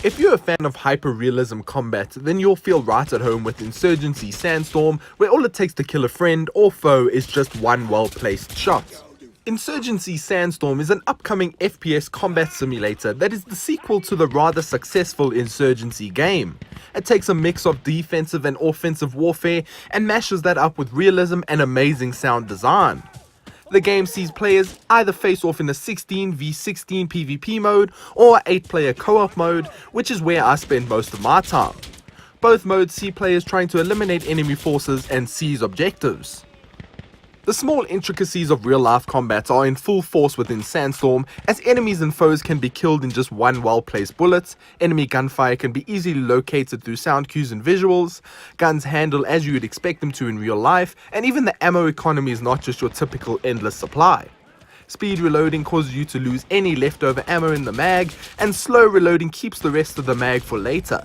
If you're a fan of hyper-realism combat, then you'll feel right at home with Insurgency Sandstorm, where all it takes to kill a friend or foe is just one well-placed shot. Insurgency Sandstorm is an upcoming FPS combat simulator that is the sequel to the rather successful Insurgency game. It takes a mix of defensive and offensive warfare and mashes that up with realism and amazing sound design. The game sees players either face off in a 16v16 PvP mode or 8-player co-op mode, which is where I spend most of my time. Both modes see players trying to eliminate enemy forces and seize objectives. The small intricacies of real-life combat are in full force within Sandstorm, as enemies and foes can be killed in just one well-placed bullet, enemy gunfire can be easily located through sound cues and visuals, guns handle as you would expect them to in real life, and even the ammo economy is not just your typical endless supply. Speed reloading causes you to lose any leftover ammo in the mag, and slow reloading keeps the rest of the mag for later.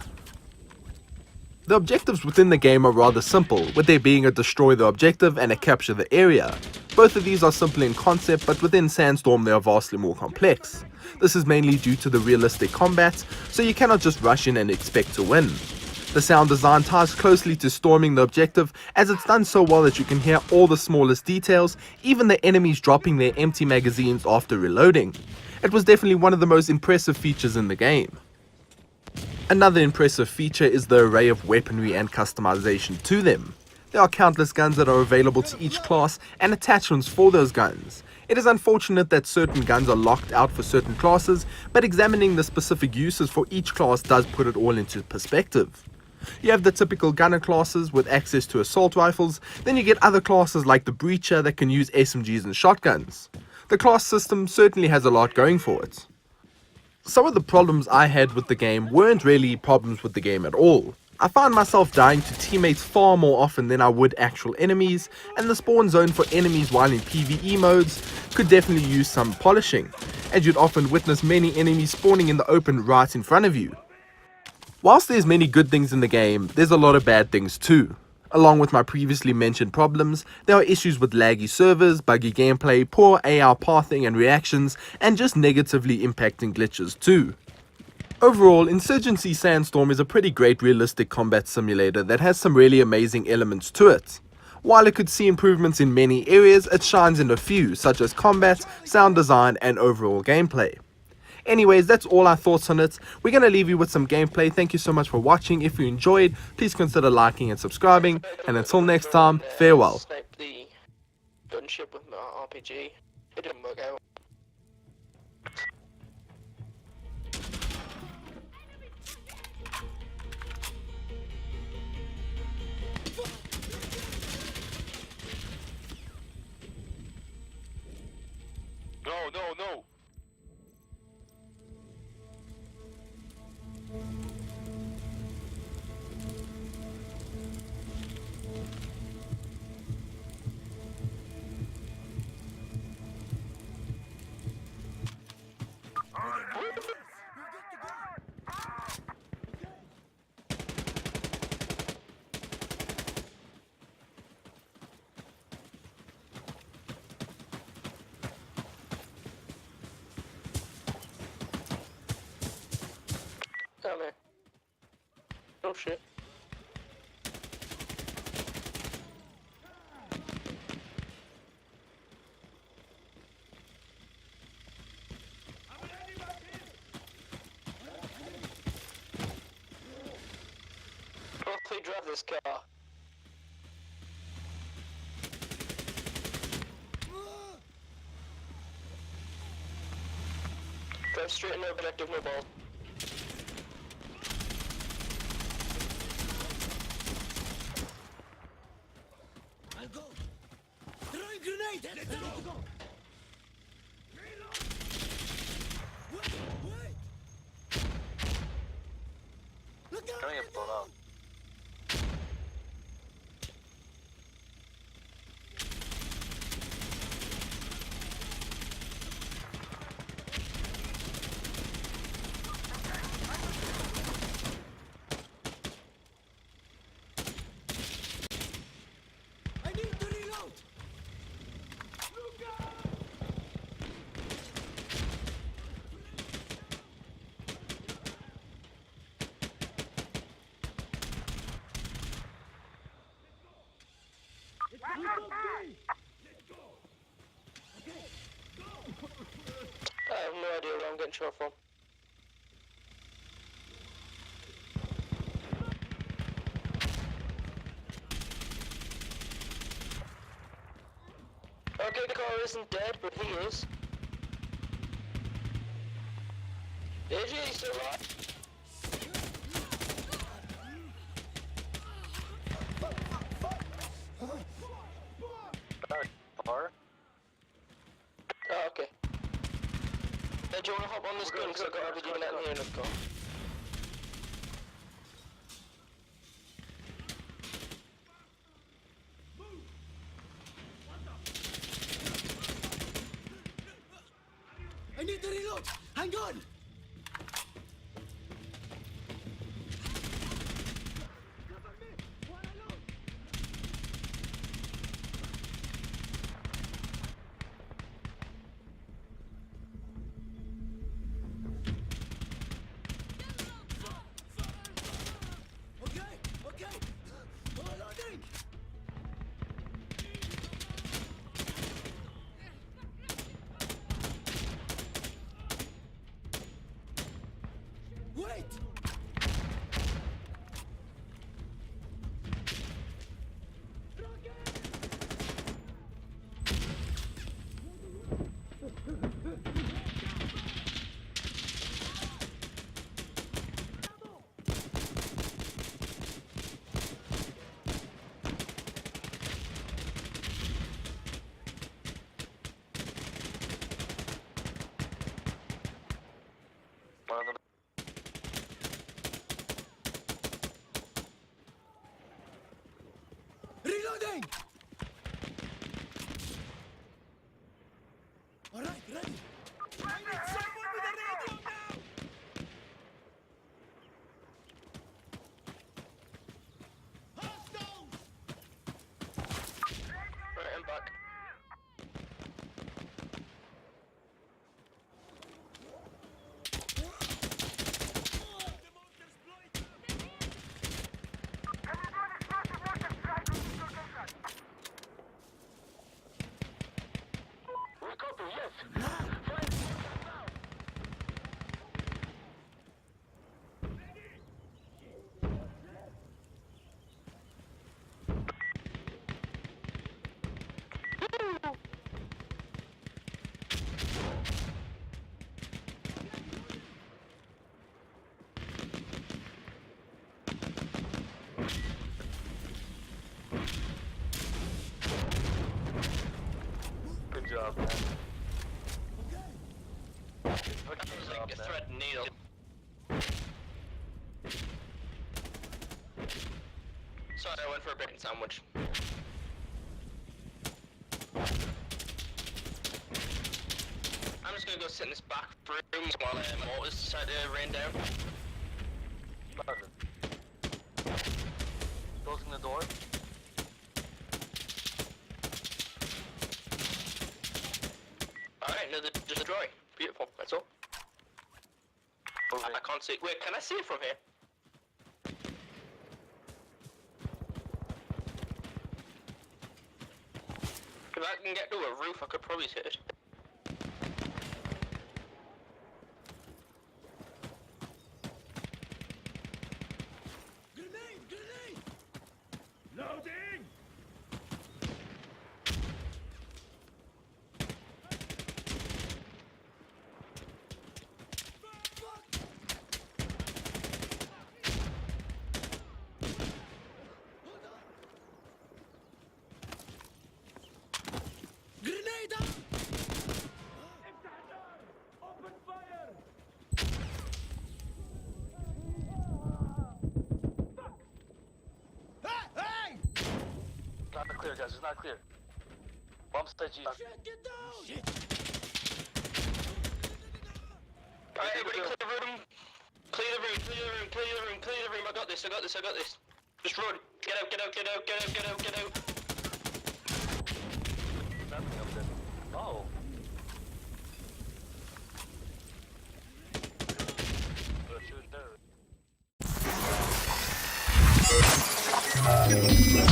The objectives within the game are rather simple, with there being a destroy the objective and a capture the area. Both of these are simple in concept, but within Sandstorm they are vastly more complex. This is mainly due to the realistic combat, so you cannot just rush in and expect to win. The sound design ties closely to storming the objective, as it's done so well that you can hear all the smallest details, even the enemies dropping their empty magazines after reloading. It was definitely one of the most impressive features in the game. Another impressive feature is the array of weaponry and customization to them. There are countless guns that are available to each class and attachments for those guns. It is unfortunate that certain guns are locked out for certain classes, but examining the specific uses for each class does put it all into perspective. You have the typical gunner classes with access to assault rifles, then you get other classes like the breacher that can use SMGs and shotguns. The class system certainly has a lot going for it. Some of the problems I had with the game weren't really problems with the game at all. I found myself dying to teammates far more often than I would actual enemies, and the spawn zone for enemies while in PvE modes could definitely use some polishing, as you'd often witness many enemies spawning in the open right in front of you. Whilst there's many good things in the game, there's a lot of bad things too. Along with my previously mentioned problems, there are issues with laggy servers, buggy gameplay, poor AI pathing and reactions, and just negatively impacting glitches too. Overall, Insurgency Sandstorm is a pretty great realistic combat simulator that has some really amazing elements to it. While it could see improvements in many areas, it shines in a few, such as combat, sound design, and overall gameplay. Anyways, that's all our thoughts on it. We're going to leave you with some gameplay. Thank you so much for watching. If you enjoyed, please consider liking and subscribing. And until next time, farewell. Sniped the gunship with my RPG. It didn't work out. No. Down there. Oh shit. Hopefully drive this car. Drive straight and no objective, no ball. I'll go. Throwing grenade. Let's go. Wait. Look out. Gonna get blown up. I need to reload. getting shot from. Okay, the car isn't dead, but he is. Is he still alive? Car? Oh, okay. Hey, do you want to hop on this gun? Because I've got everything out here in the car. I need to reload. Hang on. Okay, okay. Loading. Wait! One of them. Reloading! All right, ready. I need someone with a radio now! Hostiles! Right, I'm back. We copy, yes! Good job, man. Good job, Like a man. thread needle. Sorry, I went for a bacon sandwich. I'm just gonna go sit in this back room while mortars decide to rain down. Closing the door. Alright, another destroy. Beautiful, that's all. I can't see. Wait, can I see it from here? If I can get to a roof, I could probably hit it. Grenade! Grenade! Loading! Grenade out! Open fire! Hey! Hey! Not clear, guys. It's not clear. Bump stage G. Shit, get down! Shit! Alright, everybody clear the room. Clear the room, clear the room, clear the room, clear the room. I got this, I got this, I got this. Just run. Get out, get out, get out, get out, get out, get out. Nothing up there. Oh. Shoot there.